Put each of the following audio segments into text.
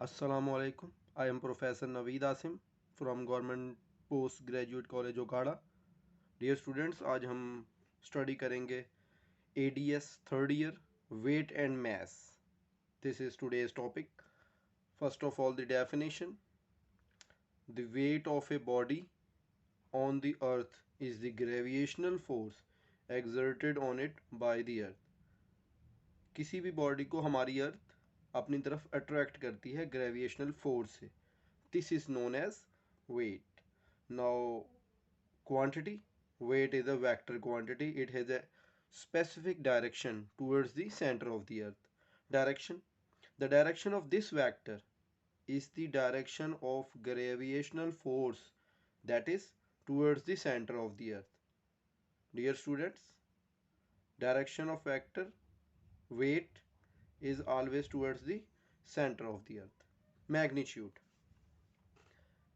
Assalamu alaikum. I am Professor Naveed Asim from Government Post Graduate College Okada. Dear students, आज हम study करेंगे ADS third year weight and mass. This is today's topic. First of all, the definition. The weight of a body on the earth is the gravitational force exerted on it by the earth. किसी भी body को हमारी अर्थ अपनी तरफ attract करती है gravitational force से. This is known as weight. Now, quantity. Weight is a vector quantity. It has a specific direction towards the center of the earth. Direction. The direction of this vector is the direction of gravitational force, that is towards the center of the earth. Dear students, direction of vector weight is always towards the center of the earth. Magnitude.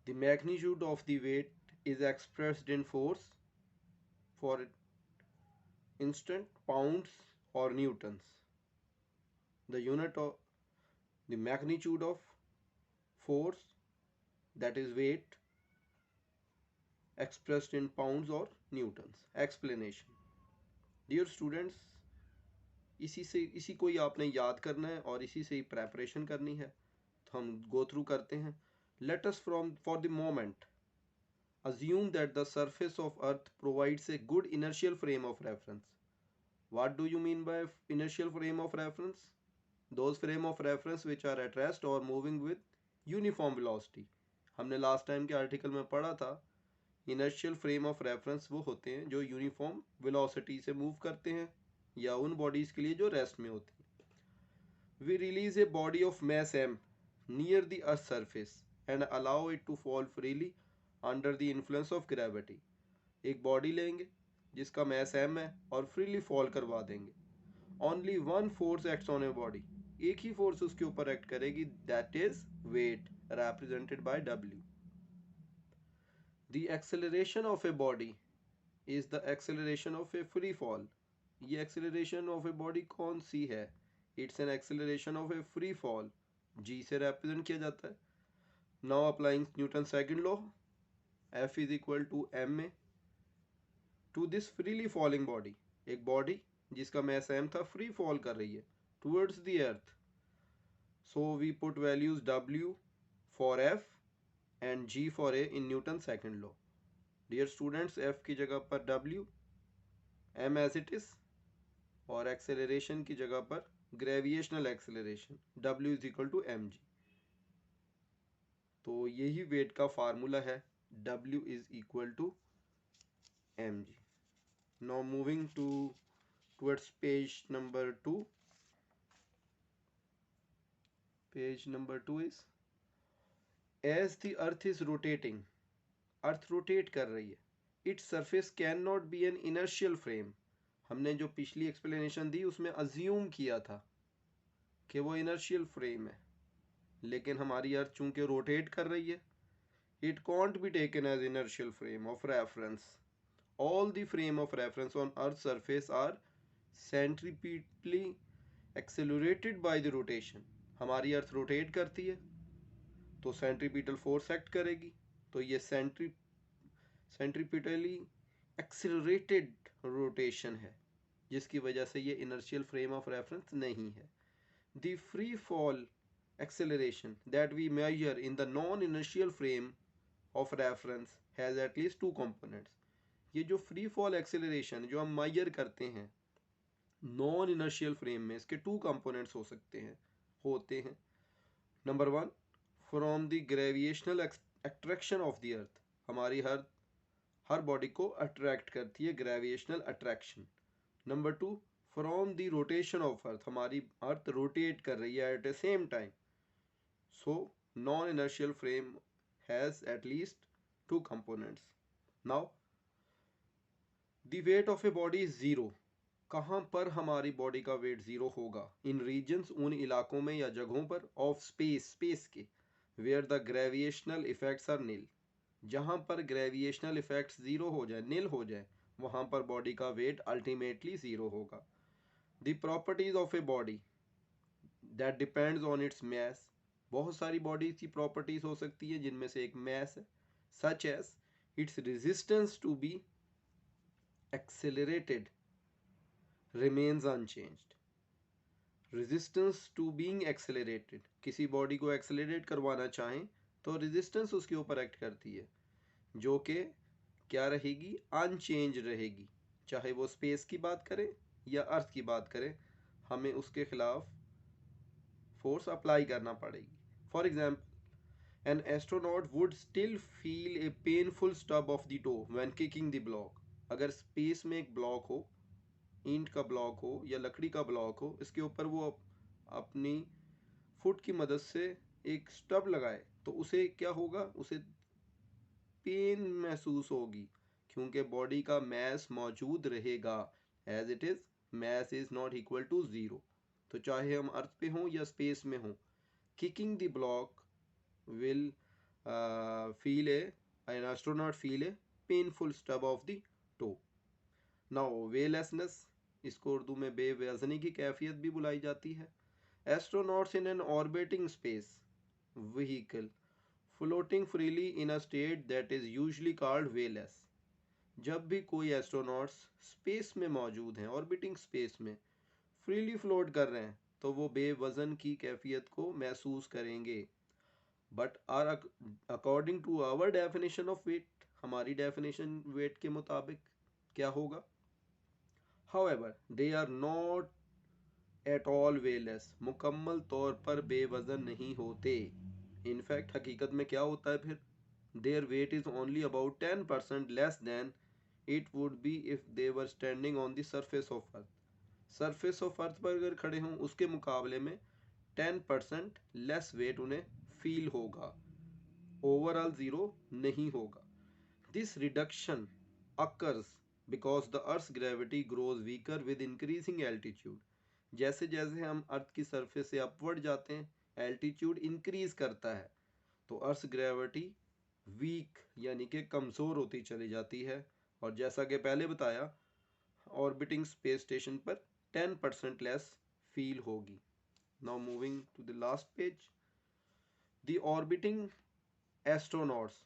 The magnitude of the weight is expressed in force, for instance pounds or newtons. The unit of the magnitude of force, that is weight, expressed in pounds or newtons. Explanation. Dear students, इसी को ही आपने याद करना है और इसी से ही preparation करनी है, तो हम गो थ्रू करते हैं. Let us for the moment assume that the surface of earth provides a good inertial frame of reference. What do you mean by inertial frame of reference? Those frame of reference which are at rest or moving with uniform velocity. हमने last time के article में पढ़ा था inertial frame of reference वो होते हैं जो uniform velocity से मूव करते हैं या उन बॉडीज के लिए जो रेस्ट में होती हैं. We release a body of mass m near the earth surface and allow it to fall freely under the influence of gravity. एक बॉडी लेंगे जिसका मैस m है और फ्रीली फॉल करवा देंगे. Only one force acts on a body. एक ही force उसके ऊपर एक्ट करेगी, that is weight, represented by W. The acceleration of a body is the acceleration of a free fall. ये acceleration of a body कौन सी है? It's an acceleration of a free fall. G से represent किया जाता है. Now applying Newton's second law, F is equal to ma. To this freely falling body, एक body जिसका mass m था free fall कर रही है towards the earth. So we put values W for F and G for A in Newton's second law. Dear students, F की जगह पर W, M as it is, और acceleration की जगह पर gravitational acceleration W is equal to mg. तो यही wait का फार्मूला है, W is equal to mg. Now moving towards page number 2. Page number 2 is, as the earth is rotating, earth rotate कर रही है, its surface can not be N inertial frame. हमने जो पिछली एक्सप्लेनेशन दी उसमें assume किया था कि वो इनर्शियल फ्रेम है, लेकिन हमारी अर्थ चूंकि रोटेट कर रही है, it can't be taken as inertial frame of reference. All the frame of reference on earth surface are centripetally accelerated by the rotation. हमारी अर्थ रोटेट करती है तो सेंट्रीपिटल फोर्स एक्ट करेगी, तो ये सेंट्रीपिटली एक्सेलरेटेड रोटेशन है जिसकी वजह से ये इनर्शियल फ्रेम ऑफ रेफरेंस नहीं है. The free fall acceleration that we measure in the non-inertial frame of reference has at least two components. ये जो free fall acceleration जो हम measure करते हैं नॉन इनर्शियल फ्रेम में, इसके टू कंपोनेंट्स होते हैं. Number one, from the gravitational attraction of the earth. हमारी हर बॉडी को अट्रैक्ट करती है gravitational attraction. Number two, from the rotation of earth. हमारी अर्थ रोटेट कर रही है at a same time. So non inertial frame has at least two components. Now the weight of a body is zero. कहाँ पर हमारी body का wait zero होगा? इन regions, उन इलाकों में या जगहों पर, ऑफ स्पेस के, where the gravitational effects are nil. जहाँ पर ग्रेविटेशनल इफेक्ट्स जीरो हो जाए, नील हो जाए, वहाँ पर बॉडी का वेट अल्टीमेटली जीरो होगा. The properties of a body that depends on its mass. बहुत सारी बॉडीज की प्रॉपर्टीज हो सकती है जिनमें से एक मैस है, such as its resistance to be accelerated remains unchanged. Resistance to being accelerated, किसी बॉडी को एक्सेलरेट करवाना चाहें तो रेजिस्टेंस उसके ऊपर एक्ट करती है, जो कि क्या रहेगी, अनचेंज रहेगी। चाहे वो स्पेस की बात करें या अर्थ की बात करें, हमें उसके खिलाफ फोर्स अप्लाई करना पड़ेगी। For example, an astronaut would still feel a painful stub of the to when kicking the block. अगर स्पेस में एक ब्लॉक हो, ईंट का ब्लॉक हो या लकड़ी का ब्लॉक हो, इसके ऊपर वो अपनी फुट की मदद से एक स्टब लगाए तो उसे क्या होगा, उसे पेन महसूस होगी, क्योंकि बॉडी का मैस मौजूद रहेगा। As it is mass is not equal to zero. तो चाहे हम अर्थ पे हों या स्पेस में हों, kicking the block will feel an astronaut feel a painful stub of the toe. Now weightlessness, इसको उर्दू में बेवजनी की कैफियत भी बुलाई जाती है। Astronauts in an orbiting space vehicle floating freely in a state that is usually called Wallace. जब भी कोई एस्ट्रोनॉट्स स्पेस में मौजूद हैं, ऑर्बिटिंग स्पेस में फ्रीली फ्लोट कर रहे हैं, तो वो बेवजन की कैफियत को महसूस करेंगे। But are according to our definition of weight, हमारी डेफिनेशन वेट के मुताबिक क्या होगा, However, they are not at all Wallace, मुकम्मल तौर पर बेवजन नहीं होते। इनफैक्ट हकीकत में क्या होता है फिर, their weight is only about 10% less than it would be if they were standing on the surface of earth। Surface of earth पर अगर खड़े हों उसके मुकाबले में 10% लेस वेट उन्हें फील होगा, ओवरऑल जीरो नहीं होगा। This reduction occurs because the earth's gravity grows weaker with increasing altitude। जैसे जैसे हम अर्थ की सरफेस से अपवर्ड जाते हैं, एल्टीट्यूड इंक्रीज करता है, तो अर्थ ग्रेविटी वीक यानी कि कमज़ोर होती चली जाती है। और जैसा कि पहले बताया, ऑर्बिटिंग स्पेस स्टेशन पर 10% लेस फील होगी। Now moving to the last page, the orbiting astronauts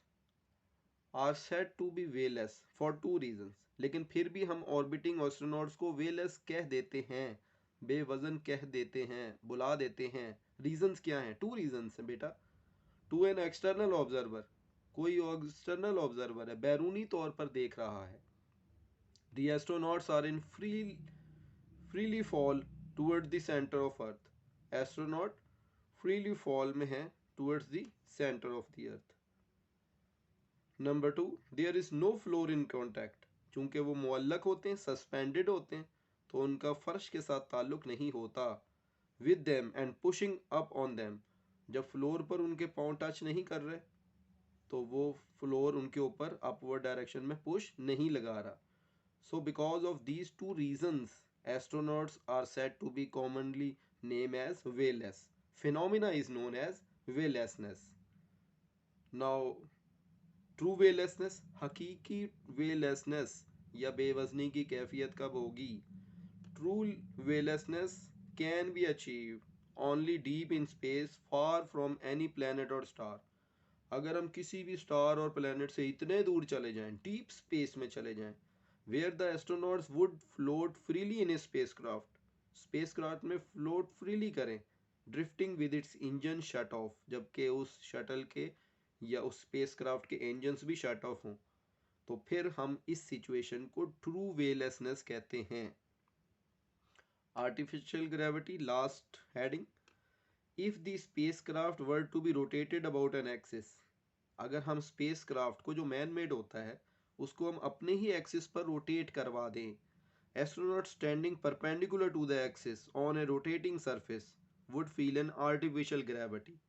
are said to be weightless for two reasons. लेकिन फिर भी हम ऑर्बिटिंग एस्ट्रोनॉट्स को वेलेस कह देते हैं, बेवजन कह देते हैं, बुला देते हैं। रीजन्स क्या हैं, टू रीजन्स हैं बेटा। टू एन एक्सटर्नल ऑब्जर्वर, कोई एक्सटर्नल ऑब्जर्वर है, बैरूनी तौर पर देख रहा है। The astronauts are in freely fall towards the centre of earth. Astronaut freely fall में है towards the centre of the earth. Number 2, there is no floor in contact. चूंकि वो मुअल्लक होते हैं, सस्पेंडेड होते हैं, तो उनका फर्श के साथ ताल्लुक नहीं होता। With them and pushing up on them, जब फ्लोर पर उनके पाँव टच नहीं कर रहे तो वो फ्लोर उनके ऊपर अपवर्ड डायरेक्शन में पुश नहीं लगा रहा। So because of these two reasons astronauts are said to be commonly name as weightless. Phenomena is known as weightlessness. Now true weightlessness, हकीकी वेलेसनेस या बेवजनी की कैफियत कब होगी। True weightlessness can be achieve only deep in space far from any planet और star. अगर हम किसी भी स्टार और प्लैनेट से इतने दूर चले जाएं, डीप स्पेस में चले जाएं, where the astronauts would float freely in a spacecraft में फ्लोट फ्रीली करें, drifting with its engine shut off, जबकि उस शटल के या उस स्पेसक्राफ्ट के इंजन्स भी शट ऑफ हों, तो फिर हम इस सिचुएशन को ट्रू वेलेसनेस कहते हैं। Artificial gravity, last heading, if the spacecraft were to be rotated about an axis. अगर हम स्पेसक्राफ्ट को, जो मैन मेड होता है, उसको हम अपने ही एक्सिस पर रोटेट करवा दें, astronaut standing perpendicular to the axis on a rotating surface would feel an artificial gravity.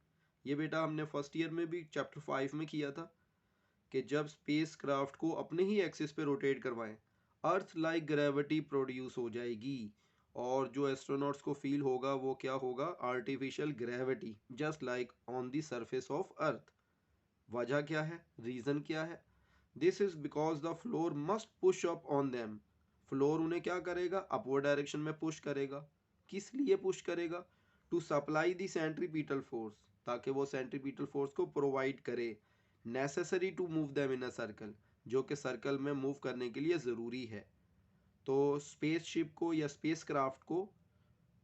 ये बेटा हमने फर्स्ट ईयर में भी चैप्टर 5 में किया था कि जब स्पेस क्राफ्ट को अपने ही एक्सिस पे रोटेट करवाएं, अर्थ लाइक ग्रेविटी प्रोड्यूस हो जाएगी, और जो एस्ट्रोनॉट्स को फील होगा वो क्या होगा, artificial gravity, just like on the surface of earth. वजह क्या है, रीज़न क्या है, this is because the floor must push up on them. Floor उन्हें क्या करेगा, अपवर्ड डायरेक्शन में पुश करेगा। किस लिए पुश करेगा, to supply the centripetal force, ताकि वो सेंट्रीपिटल फोर्स को प्रोवाइड करे। Necessary to move them in a circle, जो कि सर्कल में मूव करने के लिए ज़रूरी है। तो स्पेसशिप को या स्पेस क्राफ्ट को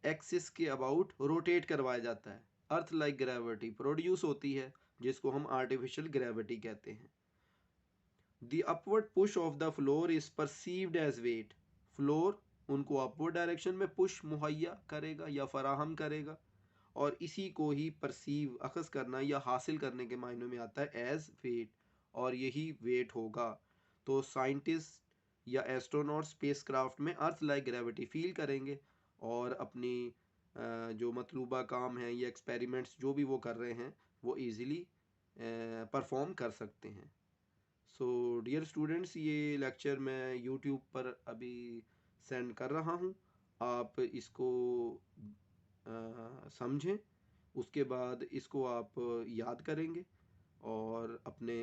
एक्सिस के अबाउट रोटेट करवाया जाता है। अर्थ लाइक ग्रेविटी प्रोड्यूस होती है, जिसको हम आर्टिफिशियल ग्रेविटी कहते हैं। The upward push of the floor is perceived as weight. Floor उनको अपवर्ड डायरेक्शन में पुश मुहैया करेगा या फराहम करेगा, और इसी को ही परसीव अखज़ करना या हासिल करने के मायनों में आता है एज वेट, और यही वेट होगा। तो साइंटिस्ट या एस्ट्रोनॉट स्पेस क्राफ्ट में अर्थ लाइक ग्रेविटी फील करेंगे और अपनी जो मतलूबा काम है या एक्सपेरिमेंट्स जो भी वो कर रहे हैं वो ईज़िली परफॉर्म कर सकते हैं। सो डियर स्टूडेंट्स, ये लेक्चर मैं यूट्यूब पर अभी सेंड कर रहा हूँ। आप इसको समझें, उसके बाद इसको आप याद करेंगे और अपने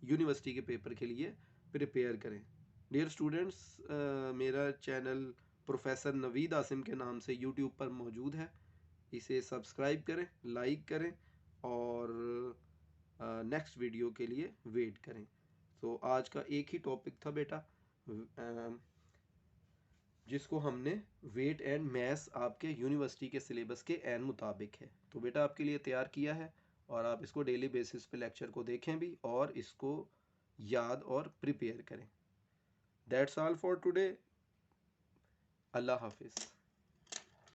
यूनिवर्सिटी के पेपर के लिए प्रिपेयर करें। डियर स्टूडेंट्स, मेरा चैनल प्रोफेसर नवीद आसिम के नाम से यूट्यूब पर मौजूद है। इसे सब्सक्राइब करें, लाइक करें और नेक्स्ट वीडियो के लिए वेट करें। तो आज का एक ही टॉपिक था बेटा, जिसको हमने वेट एंड मैथ्स आपके यूनिवर्सिटी के सिलेबस के एन मुताबिक है, तो बेटा आपके लिए तैयार किया है, और आप इसको डेली बेसिस पे लेक्चर को देखें भी और इसको याद और प्रिपेयर करें। That's all for today. अल्लाह हाफिज़।